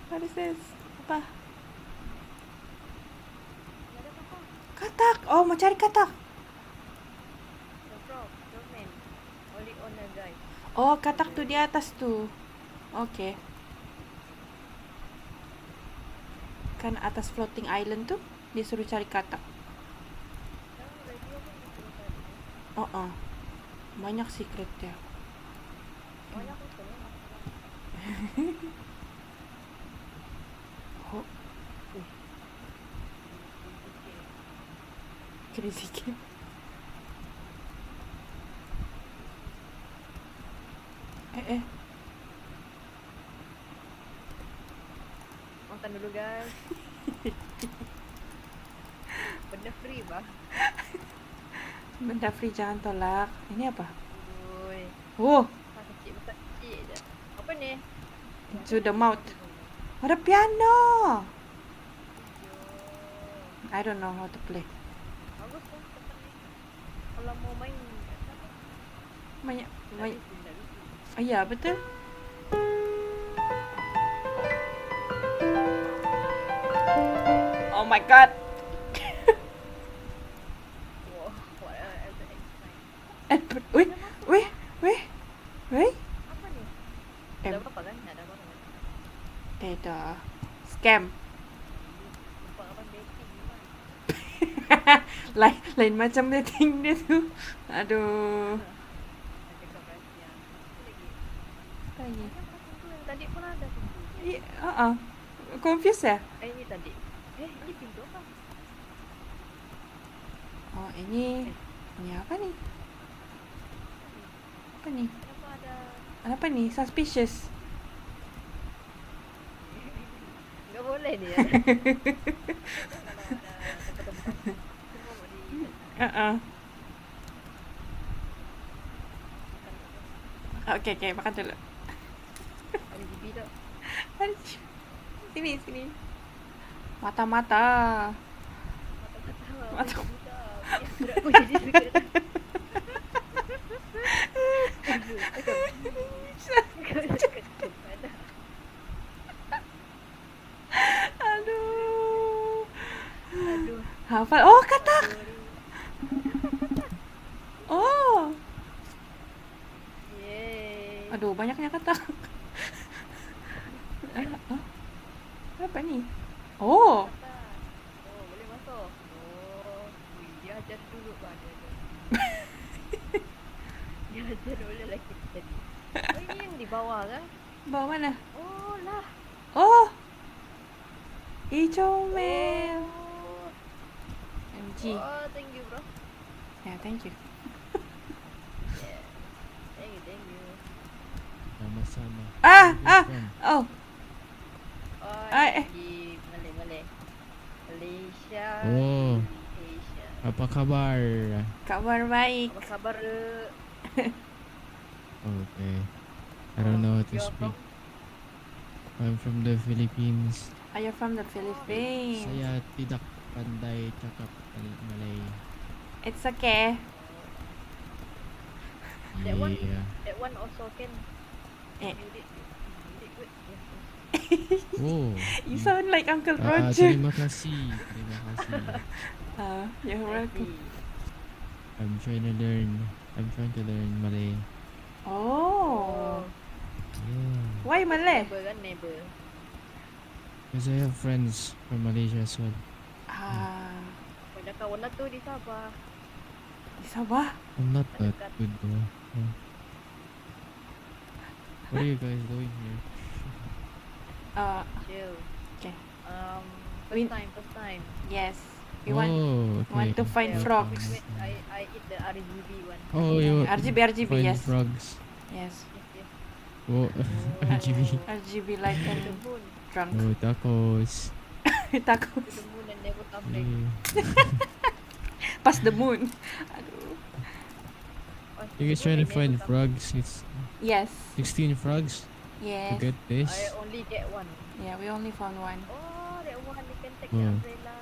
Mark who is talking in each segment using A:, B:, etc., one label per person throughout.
A: What is this? Apa?
B: Ada apa?
A: Katak. Oh, mau cari katak.
B: The frog, the man. Only on a guy.
A: Oh, katak tu di atas tu. Okay. Kan atas floating island tu, dia suruh cari katak.
B: Sekarang radio pun bisa tadi.
A: Oh. Banyak secret dia.
B: Banyak betul ya masalah.
A: Oh, crazy game.
B: Makan dulu guys. Benda free bah.
A: Benda free jangan tolak. Ini apa?
B: Ui.
A: Oh,
B: Kecil je. Apa ni?
A: into the mouth. Ada piano. I don't know how to play.
B: Bagus lah tempat ni. Kalau mau main
A: Banyak.
B: dah
A: Oh, ya, betul. Oh my god.
B: Wah, what else
A: Wait.
B: Apa ni? Ada apa kan? Ada apa kan?
A: Ada scam.
B: Nampak apa dating ni kan?
A: Lain macam dating dia tu. Aduh.
B: Ada keberhasilan. Apa lagi?
A: Apa lagi?
B: Ada apa tu yang tadi pun ada pintu.
A: Confused ya?
B: Ini tadi. Ini pintu apa?
A: Oh, ini apa ni? Apa ni?
B: Kenapa ada?
A: Apa ni? Suspicious.
B: Enggak boleh ni ya. Kalau ada tempat-tempat semua mau di
A: Okay, makan dulu.
B: ada GB tak?
A: Sini. Mata-mata.
B: Mata. Berat pun jadi suka.
A: Aduh.
B: Aduh.
A: Hafal. Oh, katak. Oh.
B: Yeay.
A: Aduh, banyaknya katak. Apa ni? Oh.
B: Oh, boleh masuk. Oh, dia ajar dulu bang. Dia ajar dulu lagi tadi. Oh, ini yang di bawah kan?
A: Bawa mana?
B: Oh lah.
A: Oh. Comel.
B: Oh.
A: MG.
B: Oh, thank you bro.
A: Yeah, thank you.
B: Yeah. Thank you.
C: Sama-sama.
A: Oh.
B: Oh,
A: Ay,
B: di Malay. Malaysia.
C: Oh.
B: Asia.
C: Apa kabar?
A: Kabar baik.
B: Apa khabar?
C: Okay. I don't know how to
B: You're
C: speak.
B: from?
C: I'm from the Philippines.
A: Are you from the Philippines?
C: Saya tidak pandai cakap Malay.
A: It's okay.
B: That one?
C: Yeah.
B: That one also can.
A: Eh.
B: You did good. Yes.
C: Oh.
A: You sound like Uncle Roger.
C: Terima kasih.
A: You're welcome.
C: I'm trying to learn Malay.
A: Oh.
C: Yeah.
A: Why Malay?
B: Neighbor.
C: Because I have friends from Malaysia as well.
B: Ada kawan na tu di Sabah.
A: Di Sabah?
C: I'm not that good though. Yeah. What are you guys doing here?
B: Chill.
A: Okay.
B: First time.
A: Yes. We want
C: okay.
A: to find
B: Yeah,
A: frogs.
B: I eat the RGB one.
C: Oh, you
A: RGB,
C: find
A: yes.
C: frogs.
A: Yes.
B: Yes.
C: Oh, RGB.
A: RGB like
B: To
A: an
B: the moon.
A: drunk.
C: Oh, tacos.
A: Takut.
B: To the moon and never come back.
C: Yeah.
A: Past the moon. Aduh.
C: You guys trying to find frogs? It's
A: Yes.
C: 16 frogs to
A: Yes.
C: get this.
B: I only get one.
A: Yeah, we only found one.
B: Oh, that one you can take
C: Oh.
B: the umbrella.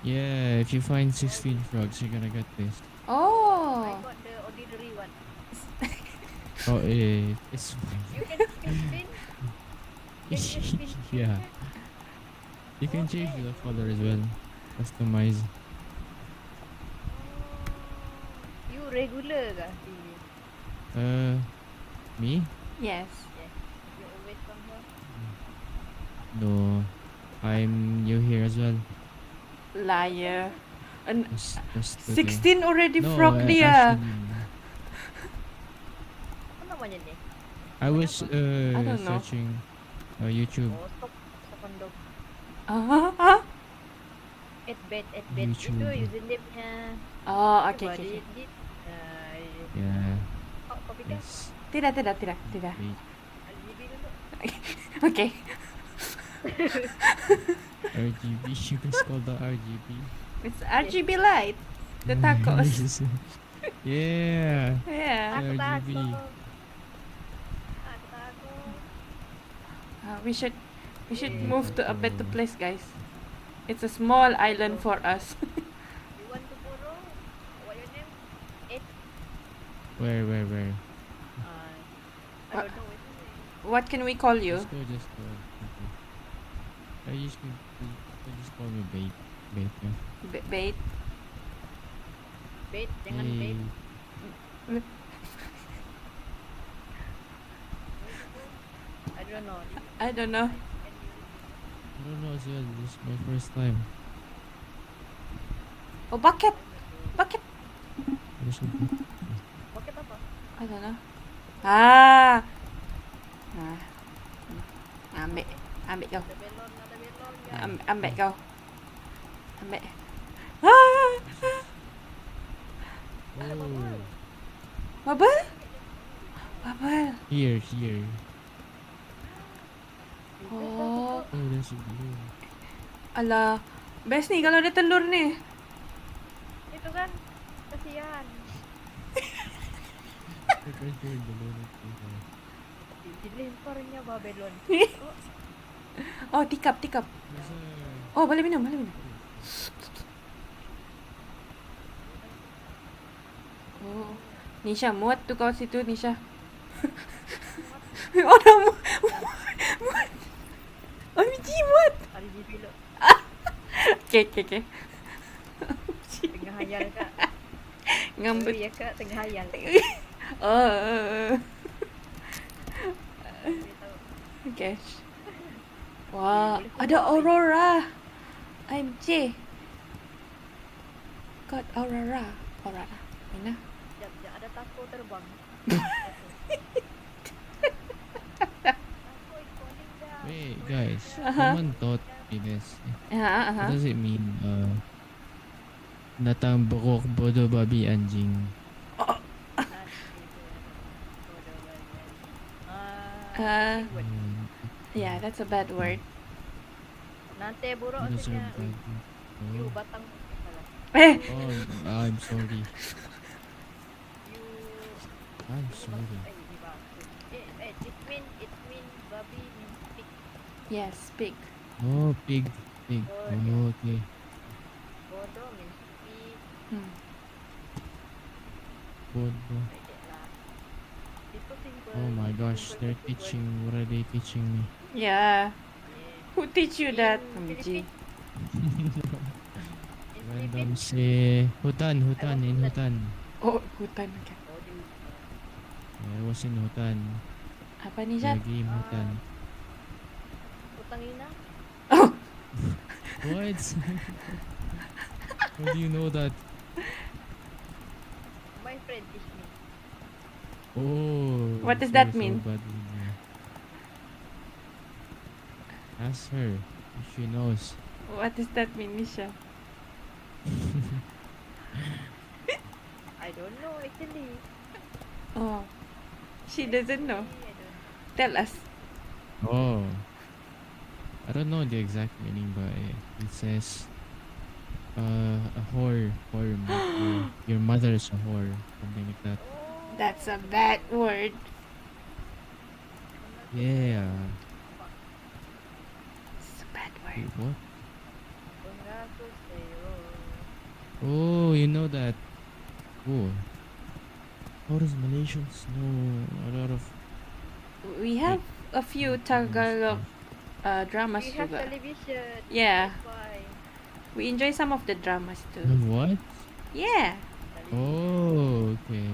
C: Yeah, if you find 16 frogs, you're gonna get this.
B: I
A: Oh.
B: got the ordinary one.
C: Oh, it's fine.
B: You can spin. Can you spin?
C: Yeah. You can change the color as well. Customize.
B: You regular kah sini?
C: Uh, me?
A: Yes.
B: Yes. You always come here?
C: No. I'm new here as well.
A: Liar. And
C: Just today.
A: 16 already
C: No,
A: frog dia.
C: actually,
B: Apa namanya ni?
C: I was
A: don't know.
C: searching YouTube.
B: Oh, stop kondom.
A: Ah.
B: At bed. Itu
C: YouTube.
B: username-nya.
A: Oh, okay,
B: Coba
A: okay, okay.
B: di
C: Yeah.
B: kau fikir
C: Yes.
A: Tidak.
C: Wait.
B: RGB dulu.
A: Okay.
C: RGB. You can call the RGB.
A: It's RGB light. The tacos.
C: Yeah.
A: Yeah.
B: Aku
C: RGB.
B: takut.
A: We should move to a better place, guys. It's a small island for us.
B: You want to borrow? What your name?
C: Where?
B: I don't know. What's your name?
A: What can we call you?
C: Just go. Okay. I just call me bait. Bait. Yeah.
A: Bait.
B: Bait, jangan
C: Hey.
B: bait. I don't know.
C: I don't know as well. This is my first time.
A: Oh, bucket.
C: There's a bit.
B: Bakit apa?
A: I don't know. Ah. Ambil kau.
B: Ada belon ya.
A: Ambil kau. Ambil. Ah.
C: Oh.
A: Bubble.
C: Here.
A: Oh.
C: Oh, there's a blue.
A: Alah. Best ni kalau ada telur ni.
B: Itu kan kasihan.
C: I can hear the little thing.
B: Dilemparnya Babylon.
A: Oh, tikap.
C: There's a...
A: Oh, boleh minum. Oh. Nisyaa, muat tu kau situ, Nisyaa. Oh, dah muat. Oh, biji muat.
B: RGB lo.
A: Okay.
B: Tengah hayal kak.
A: Ngambut.
B: Ya kak, tengah hayal.
A: Oh.
B: Dia tahu.
A: Gosh. Wah, ada aurora. AMJ. Got aurora. Mana?
B: Sekejap, ada taco terbang.
C: Wait, guys. Someone taught me this. What does it mean? Natang bokok bodo babi anjing.
A: Yeah, that's a bad word.
B: Nanti buruk
C: What does
B: maksudnya.
C: it
B: You
C: mean?
B: batang. Salah.
C: Oh, I'm sorry.
B: You.
C: I'm sorry.
B: It mean babi means pig.
A: Yes, pig.
C: Oh, pig. Oh, okay.
B: Bodoh means pig.
C: Bodo.
B: Like that lah. Itu simple.
C: Oh my gosh, they're teaching. What are they teaching me?
A: Yeah.
B: Yeah.
A: Who teach you that?
B: In
A: AMJ.
C: Random say hutan in hutan.
A: Oh, hutan. Okay.
C: I was in hutan.
A: Apa ni, Jad?
C: The game hutan.
B: Utang ina.
A: Oh,
C: What? How do you know that?
B: My friend teach me.
C: Oh.
A: What does
C: so-
A: that
C: so
A: mean?
C: bad with you. Ask her if she knows.
A: what does that mean, Nisyaa?
B: I don't know actually.
A: Oh, she doesn't know.
B: I don't.
A: Tell us.
C: Oh. I don't know the exact meaning, but it says a whore. Your mother is a whore. Something like that.
A: That's a bad word.
C: Yeah.
A: It's a bad
C: Wait,
A: word.
C: what?
B: Pengaku sa'yo.
C: Oh, you know that. Oh. How does Malaysians know a lot of...
A: We have a few Tagalog dramas
B: We have
A: juga.
B: television.
A: Yeah,
B: That's why.
A: we enjoy some of the dramas too.
C: What?
A: Yeah,
B: Television.
C: Oh, okay.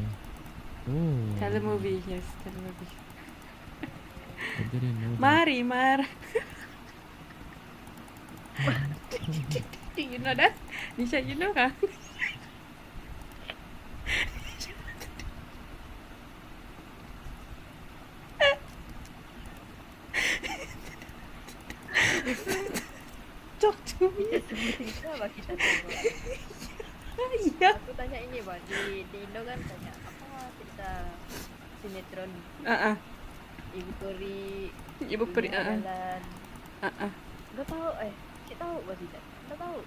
C: Oh,
A: telemovie. Yes, telemovie.
C: I didn't know that.
A: Mari, Mar. Do you know that? Nisha, you know kan? Talk to me.
B: Kita semua cerita apa kita tengok.
A: Yeah.
B: Aku tanya ini bah di Indo kan tanya apa cerita sinetron Ibu Peri,
A: Ibu Peri.
B: Dunia Jalan.
A: Uh-uh.
B: Gak tahu cik tahu bah tidak. Gak tahu.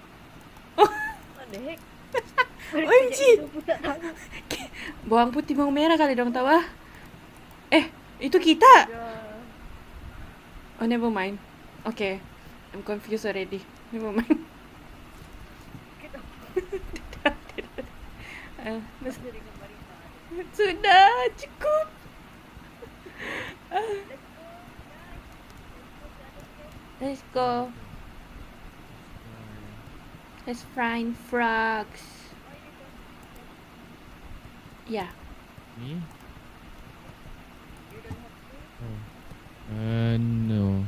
A: Oh.
B: What the heck?
A: OMG.
B: Itu pun tak tahu.
A: Bawang putih, bawang merah kali dong tahu ah. Itu kita.
B: Ya.
A: Oh, never mind. Okay. I'm confused already. Never mind.
B: Kita
A: Let's-
B: jadi kembali.
A: Sudah, cukup.
B: Let's go, guys.
A: Let's go. Let's find frogs. Yeah.
C: Me?
B: You don't have to.
C: Oh. No.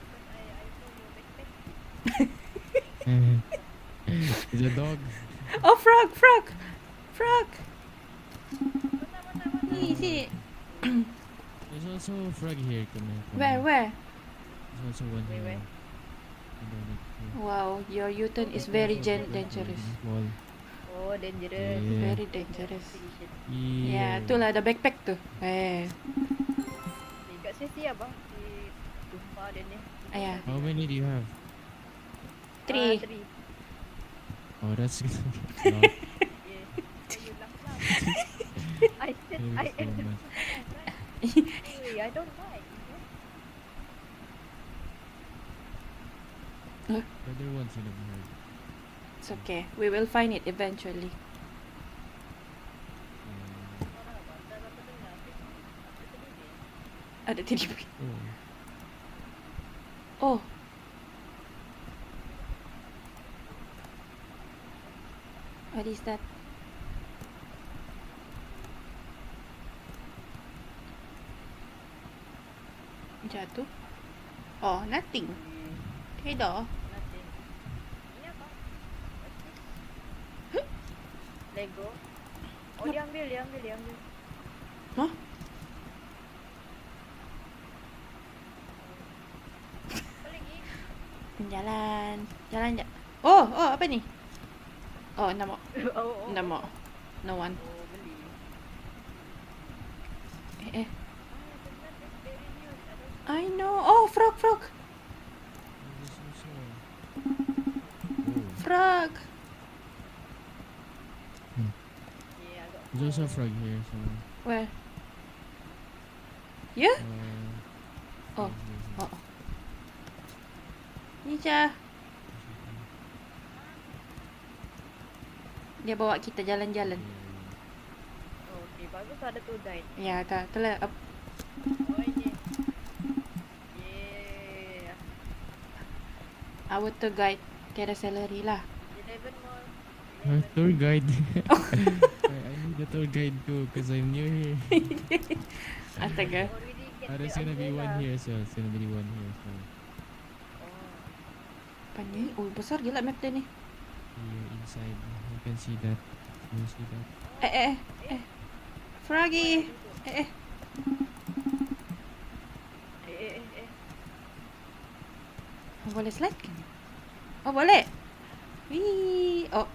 B: Because I saw your backpack.
C: It's a dog.
A: Oh, frog. Frog.
B: Mana.
A: Easy.
C: There's also a frog here. Come here.
A: Where?
C: There's also one
B: Where,
C: here.
B: where?
A: Wow, your U-turn is very dangerous.
C: Wall.
B: Oh, dangerous.
C: Yeah.
A: Very dangerous.
C: Yeah.
A: Ya, itulah ada backpack tuh.
B: Kat sisi apa? Di tumpah dan ni.
A: Yeah.
C: How many do you have?
A: 3.
B: 3.
C: Oh, that's good. A lot.
B: Yeah. So you laugh lah. I said I
C: Thank you so
B: am.
C: much.
B: Hey, I don't like.
C: Other ones in the bird.
A: It's okay. We will find it eventually. Ada TDP.
C: Oh.
A: Oh. What is that? Jatuh. Oh, nothing. Tidak.
B: Nothing. Ini apa? What's this? Lego. Oh, diambil.
A: Hah?
B: Apa lagi?
A: Jalan. Oh, apa ni? Oh, nama.
B: Oh.
A: Nama. No one.
B: Oh, beli.
A: Eh.
B: Benar, that's very new. I don't
A: I know. Oh, frog.
C: There's also.
A: Frog.
B: Yeah, I got
C: There's also a frog here. So.
A: Where? Yeah? Oh.
C: Here.
A: Oh. Nisyaa. Dia bawa kita jalan-jalan.
B: Oh, okay, bagus ada tour guide.
A: Ya, telah.
B: Oh, ini. Yeah.
A: Our tour guide get a salary lah.
B: 11 more.
C: Tour guide. I need a tour guide too because I'm new here.
A: Astaga.
B: Already get
C: There's
B: the
C: gonna be one
B: umbrella.
C: here, so it's gonna be one here. So
B: Oh.
A: Apa ni? Oh, besar gila map dia ni.
C: here inside, you can see that. You see that?
A: Froggy.
B: Eh.
A: Boleh slide ke ni? Oh, boleh. Wee. Oh.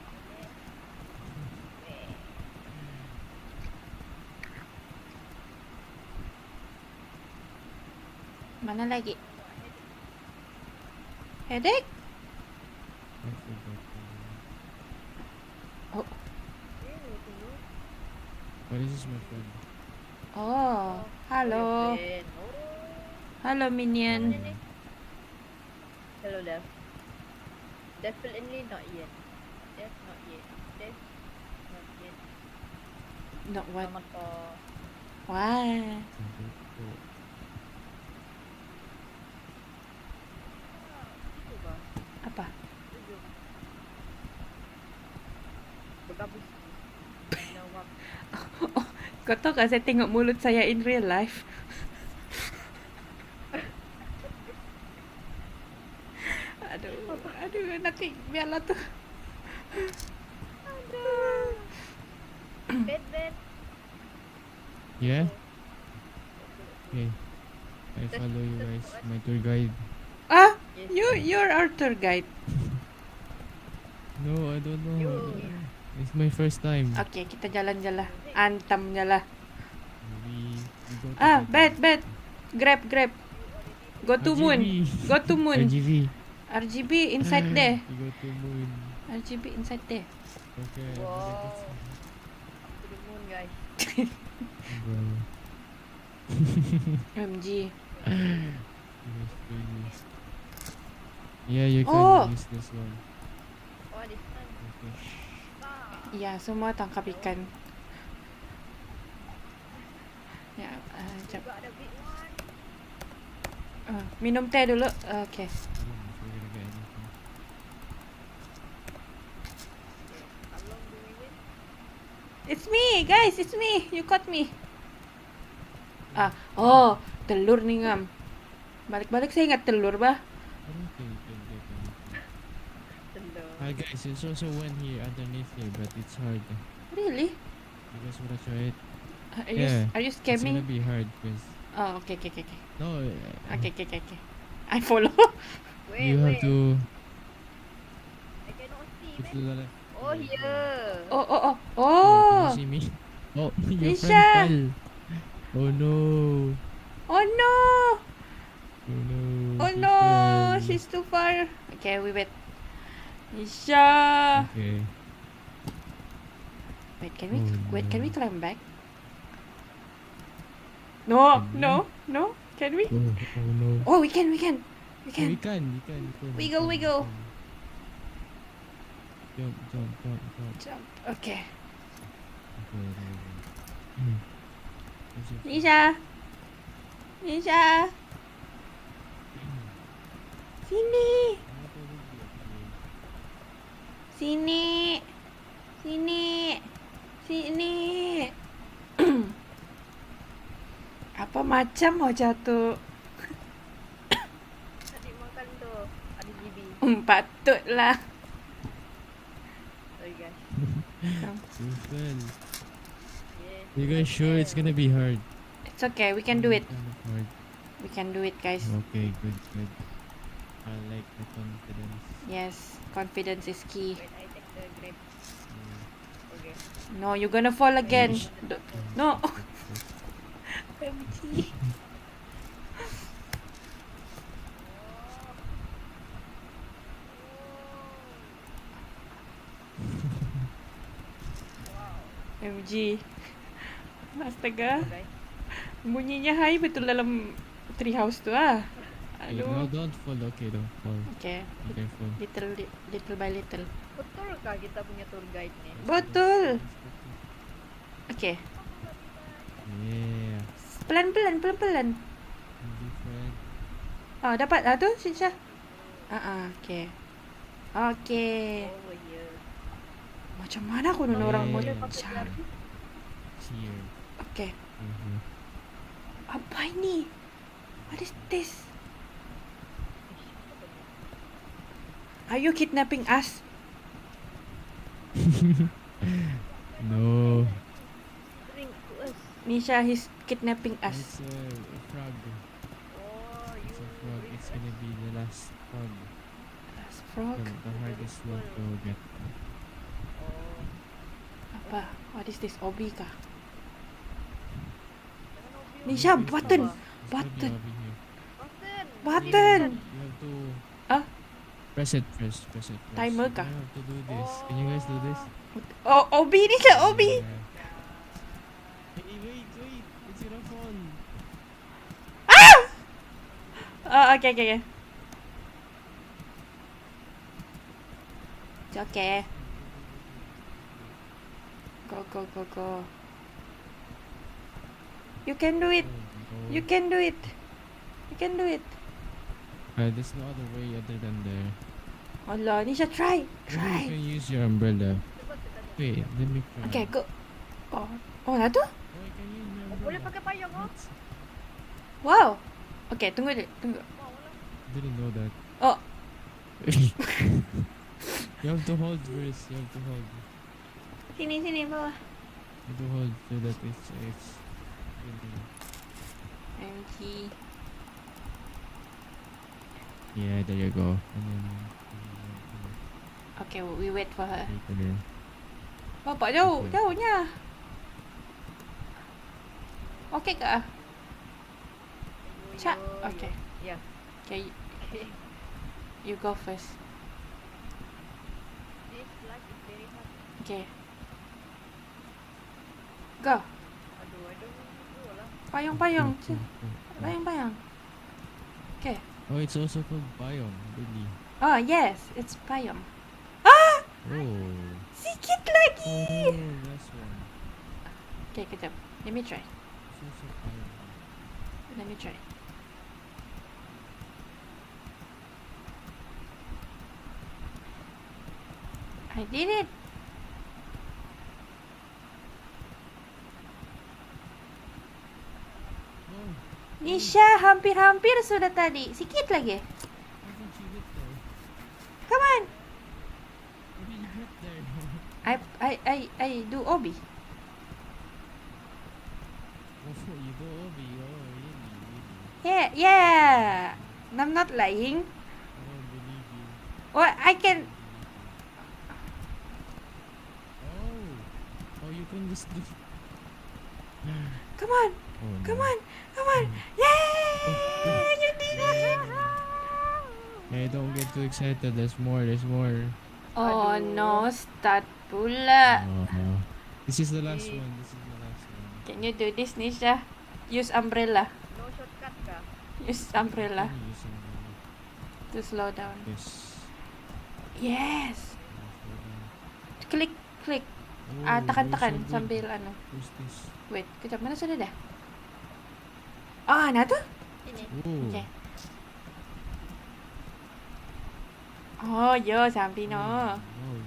A: Mana lagi? Headache?
C: I forgot.
A: Oh.
C: What is this, my friend?
A: Oh. Hello. Hello, minion.
B: Hello, Dev. Definitely not yet. Dev not yet. Dev not yet.
A: Not what?
B: Motor.
A: Why? Kau tahu tak saya tengok mulut saya in real life? Aduh, nanti biarlah tu.
B: Bed.
C: Yeah? Okay. I follow you guys. My tour guide.
A: Ah,
B: Yes.
A: you're our tour guide.
C: No, I don't know. It's my first time.
A: Okay, kita jalan-jalan. Antam je lah.
C: We go to
A: Ah,
C: bed.
A: bed. Grab. Go to moon.
C: RGB.
A: Go to moon.
C: RGB.
A: RGB inside there.
C: We go to moon.
A: RGB inside there.
C: Okay.
B: Wow. To the moon, guys.
C: Bro.
A: OMG.
C: Yes, please. Yeah, you can
A: Oh.
C: use this one.
B: Oh, this one.
C: Okay.
A: Ya, semua tangkap ikan. Ya, jap.
B: Juga ada big one.
A: Minum teh dulu. Okay.
C: I don't know if we're gonna get anything.
B: How long do we wait?
A: It's me, guys. It's me. You caught me. Oh, telur nih ngam. Balik-balik saya ingat telur bah.
C: I don't think we can get anything.
B: Telur.
C: Hi guys, it's also one here underneath here, but it's hard.
A: Really?
C: You guys wanna try it?
A: Are you
C: It's gonna
A: scamming?
C: be hard because
A: Oh, okay.
C: no,
A: Okay. I follow.
B: Wait,
C: you have to
B: I cannot see,
C: put
B: man.
C: to the left.
B: Oh, here.
A: Oh.
C: Can you see me? Oh, your
A: Nisyaa.
C: friend fell. Oh no.
A: Oh no.
C: Oh no.
A: Oh
C: she
A: no.
C: fell.
A: She's too far. Okay, we wait. Nisyaa.
C: Okay.
A: Wait, can we
C: Oh, no.
A: climb back? No. Can we?
C: Oh no.
A: Oh, we can.
C: Oh, you can.
A: We go.
C: Jump.
A: Jump. Okay.
C: Okay, there we go. Where's your friend?
A: Nisyaa. Sini. Apa macam mau jatuh?
B: Adik makan tu. Ada GB.
A: Patutlah.
B: Sorry, guys.
C: You fell.
B: Yes.
C: You guys sure it's gonna be hard?
A: It's okay. We can do it.
C: Kind of hard.
A: We can do it, guys.
C: Okay, good. I like the confidence.
A: Yes, confidence is key.
B: Wait, I take the grape. Okay.
A: No, you're gonna fall again.
C: Yes.
A: No. OMG. MG. Astaga.
B: Guys.
A: Bunyinya high betul dalam treehouse tu ah.
C: Okay, no,
A: Aduh.
C: don't fall. Okay, don't fall.
A: Okay.
C: Be careful.
A: Little by little.
B: Betulkah kita punya tour guide ni?
A: Betul. Okay.
C: Yeah.
A: Pelan-pelan.
C: Different.
A: Oh, dapat lah tu, Nisyaa. Okay. Okay.
B: Over here.
A: Macam mana aku nuna orang mau
C: Yeah.
A: cari?
C: Here.
A: Okay.
C: Mhm.
A: Apa ini? What is this? Are you kidnapping us?
C: No.
B: Drink to us.
A: Nisyaa, he's kidnapping
C: It's
A: us.
C: a frog.
B: Oh, you.
C: It's a frog. It's gonna be the last frog.
A: Last frog?
C: The hardest one to get.
B: Oh.
A: Apa? What is this? Obi kah?
B: Jangan obi.
A: Nisyaa,
C: It's
A: button!
C: gonna be
A: Button!
C: over here.
A: Button!
C: You have to
A: Ah?
C: press it first.
A: Timer kah?
C: You have to do this. Can you guys do this?
A: Oh, Obi Nisyaa, Obi!
C: Yeah. Hey, wait. It's gonna fall.
A: Oh, okay. It's okay. Go. You can do it.
C: Oh,
A: You can do it.
C: there's no other way other than there.
A: Allah, Nisyaa, try.
C: Maybe you can use your umbrella. Wait, let me try.
A: Okay, go. Oh, dah tu?
C: Oh, I can
B: Boleh pakai payung oh.
A: Wow. Okay, tunggu dulu, tunggu.
B: Wow, wala.
C: Didn't know that.
A: Oh,
C: You have to hold first. You have to hold.
A: sini bawah.
C: You have to hold so that it's really.
A: MG.
C: Yeah, there you go. And then
A: Okay, we wait for her.
C: later.
A: Bapak jauh,
C: Okay.
A: jauhnya. Okay ke? Cak. Okay.
B: Yeah.
A: Okay,
B: Okay.
A: you go first.
B: This light is very hot.
A: Okay. Go.
B: Aduh, I don't know lah.
A: Payung.
C: Go.
A: Payung. Okay.
C: Oh, it's also called biome, really.
A: Oh, yes, it's payung. Ah!
C: Oh.
A: Sikit lagi!
C: Oh, that's one.
A: Okay, kejap. Let me try.
C: It's also biome.
A: Let me try. I did it.
C: Oh,
A: Nisyaa, hampir-hampir sudah tadi. Sikit lagi.
C: how did you get there?
A: Come on.
C: How did you get there?
A: I do obi.
C: Oh, you go over. Oh, really?
A: Yeah. I'm not lying.
C: I don't believe you.
A: Well, I can.
C: Oh, you can just do.
A: Come on.
C: Oh, no.
A: Come on. Yay! You did it.
C: Hey, don't get too excited. There's more.
A: Oh
B: Aduh.
A: no, start pula.
C: Oh. This is the last
B: Eh.
C: one.
A: Can you do this, Nisyaa? Use umbrella.
B: No shortcut ka?
A: Use umbrella
C: Can you use umbrella?
A: to slow down.
C: This.
A: Yes.
C: Slow down.
A: Klik.
C: Oh,
A: Tekan
C: you're so good.
A: sambil ano.
C: Who's this?
A: Wait, kejap, mana sudah dah? Ah, nah tu?
B: Ini.
C: Oh.
A: Okay. Oh, yo, sampai no.
C: Oh,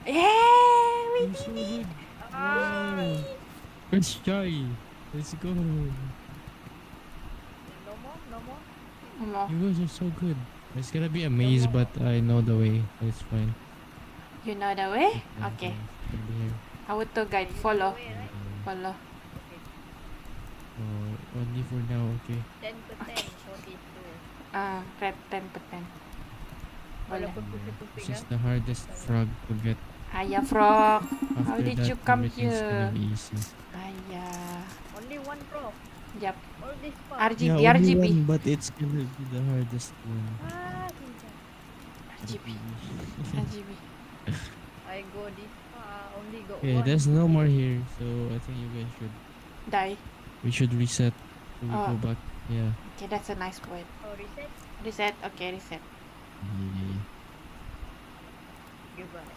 A: Yeah, we
C: you're so
A: did it.
C: good.
B: Ah.
C: Wow. Let's try. Let's go.
B: No more.
A: Omo,
C: You guys are so good. It's gonna be a maze, but I know the way. It's fine.
A: you know the way?
C: Yeah,
A: Okay.
C: it's gonna be here.
A: Our tour guide, follow.
B: Wait, right?
A: Follow.
B: Okay.
C: Oh, only for now. Okay.
B: 10% for this tour.
A: Red 10%. Boleh.
B: Walaupun
C: This
B: pusing-pusing
C: is
B: ah.
C: the hardest frog to get.
A: Ayah frog. How
C: After
A: did
C: that,
A: you come
C: everything's
A: here?
C: gonna be easy.
A: Ayah.
B: Only one pro.
A: Yap.
B: All this far.
A: RGB,
C: Yeah, only
A: RGB.
C: one, but it's gonna be the hardest one.
B: Ah, cincang.
A: RGB. RGB.
B: I go this far, only got
C: Okay,
B: one.
C: there's no more here, so I think you guys should.
A: Die.
C: We should reset. So we
A: Oh.
C: go back. Yeah.
A: Okay, that's a nice point.
B: Oh, reset.
A: Reset. Okay, reset.
C: Yeah.
B: Goodbye.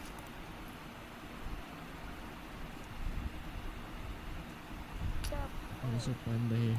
B: Stop.
C: There's a panda here.